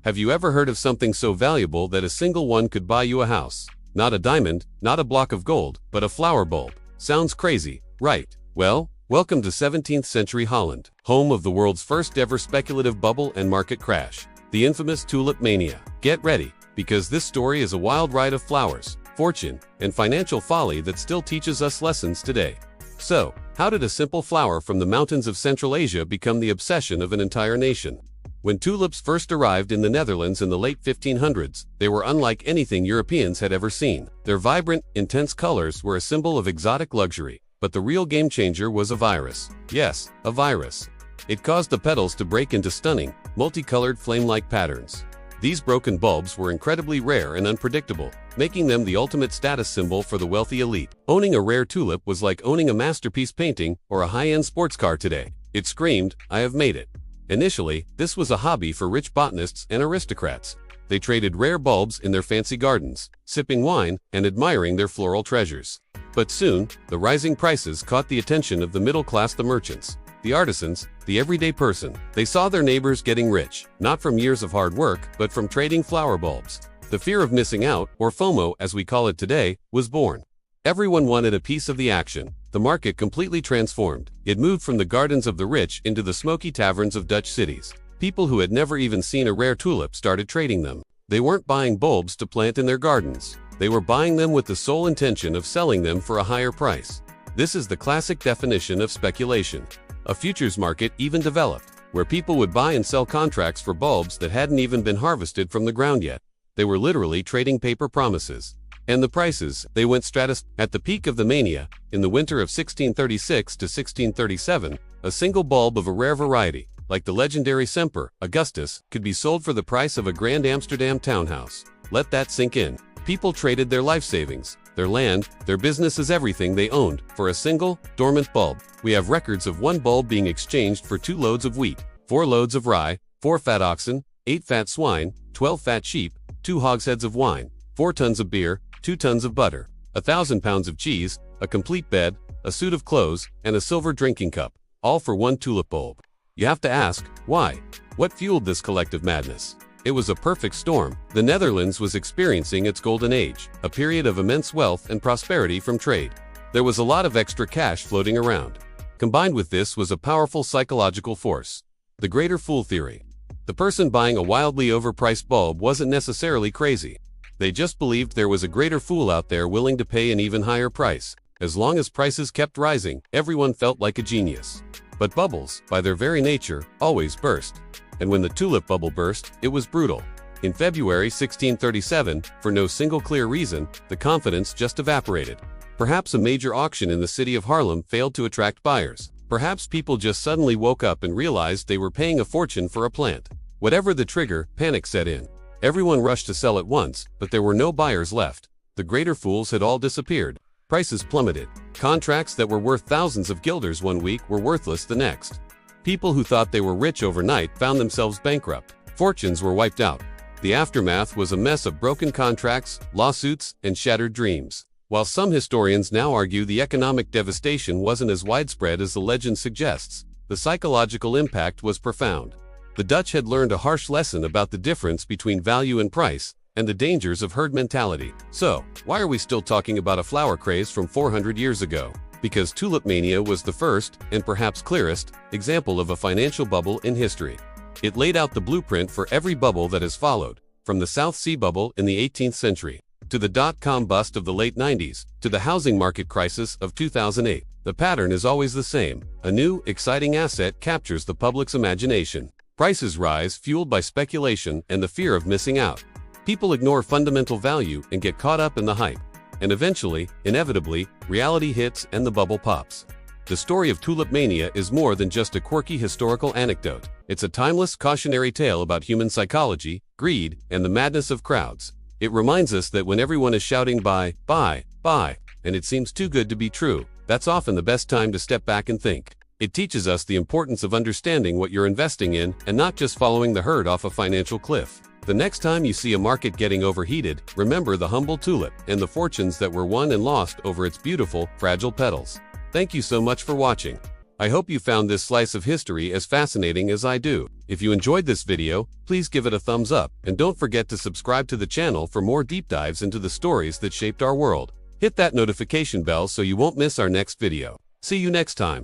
Have you ever heard of something so valuable that a single one could buy you a house? Not a diamond, not a block of gold, but a flower bulb. Sounds crazy, right? Well, welcome to 17th century Holland, home of the world's first ever speculative bubble and market crash, the infamous tulip mania. Get ready, because this story is a wild ride of flowers, fortune, and financial folly that still teaches us lessons today. So, how did a simple flower from the mountains of Central Asia become the obsession of an entire nation? When tulips first arrived in the Netherlands in the late 1500s, they were unlike anything Europeans had ever seen. Their vibrant, intense colors were a symbol of exotic luxury. But the real game changer was a virus. Yes, a virus. It caused the petals to break into stunning, multicolored flame-like patterns. These broken bulbs were incredibly rare and unpredictable, making them the ultimate status symbol for the wealthy elite. Owning a rare tulip was like owning a masterpiece painting or a high-end sports car today. It screamed, "I have made it." Initially, this was a hobby for rich botanists and aristocrats. They traded rare bulbs in their fancy gardens, sipping wine and admiring their floral treasures. But soon, the rising prices caught the attention of the middle class, the merchants, the artisans, the everyday person. They saw their neighbors getting rich, not from years of hard work, but from trading flower bulbs. The fear of missing out, or FOMO as we call it today, was born. Everyone wanted a piece of the action. The market completely transformed. It moved from the gardens of the rich into the smoky taverns of Dutch cities. People who had never even seen a rare tulip started trading them. They weren't buying bulbs to plant in their gardens. They were buying them with the sole intention of selling them for a higher price. This is the classic definition of speculation. A futures market even developed, where people would buy and sell contracts for bulbs that hadn't even been harvested from the ground yet. They were literally trading paper promises. And the prices, they went stratospheric. At the peak of the mania, in the winter of 1636 to 1637, a single bulb of a rare variety, like the legendary Semper Augustus, could be sold for the price of a grand Amsterdam townhouse. Let that sink in. People traded their life savings, their land, their businesses, everything they owned, for a single, dormant bulb. We have records of one bulb being exchanged for 2 loads of wheat, 4 loads of rye, 4 fat oxen, 8 fat swine, 12 fat sheep, 2 hogsheads of wine, 4 tons of beer, 2 tons of butter, 1,000 pounds of cheese, a complete bed, a suit of clothes, and a silver drinking cup, all for one tulip bulb. You have to ask, why? What fueled this collective madness? It was a perfect storm. The Netherlands was experiencing its golden age, a period of immense wealth and prosperity from trade. There was a lot of extra cash floating around. Combined with this was a powerful psychological force, the greater fool theory. The person buying a wildly overpriced bulb wasn't necessarily crazy. They just believed there was a greater fool out there willing to pay an even higher price. As long as prices kept rising, everyone felt like a genius. But bubbles, by their very nature, always burst. And when the tulip bubble burst, it was brutal. In February 1637, for no single clear reason, the confidence just evaporated. Perhaps a major auction in the city of Haarlem failed to attract buyers. Perhaps people just suddenly woke up and realized they were paying a fortune for a plant. Whatever the trigger, panic set in. Everyone rushed to sell at once, but there were no buyers left. The greater fools had all disappeared. Prices plummeted. Contracts that were worth thousands of guilders one week were worthless the next. People who thought they were rich overnight found themselves bankrupt. Fortunes were wiped out. The aftermath was a mess of broken contracts, lawsuits, and shattered dreams. While some historians now argue the economic devastation wasn't as widespread as the legend suggests, the psychological impact was profound. The Dutch had learned a harsh lesson about the difference between value and price, and the dangers of herd mentality. So, why are we still talking about a flower craze from 400 years ago? Because tulip mania was the first, and perhaps clearest, example of a financial bubble in history. It laid out the blueprint for every bubble that has followed, from the South Sea bubble in the 18th century, to the dot-com bust of the late 90s, to the housing market crisis of 2008. The pattern is always the same. A new, exciting asset captures the public's imagination. Prices rise, fueled by speculation and the fear of missing out. People ignore fundamental value and get caught up in the hype. And eventually, inevitably, reality hits and the bubble pops. The story of tulip mania is more than just a quirky historical anecdote. It's a timeless cautionary tale about human psychology, greed, and the madness of crowds. It reminds us that when everyone is shouting buy, and it seems too good to be true, that's often the best time to step back and think. It teaches us the importance of understanding what you're investing in and not just following the herd off a financial cliff. The next time you see a market getting overheated, remember the humble tulip and the fortunes that were won and lost over its beautiful, fragile petals. Thank you so much for watching. I hope you found this slice of history as fascinating as I do. If you enjoyed this video, please give it a thumbs up, and don't forget to subscribe to the channel for more deep dives into the stories that shaped our world. Hit that notification bell so you won't miss our next video. See you next time.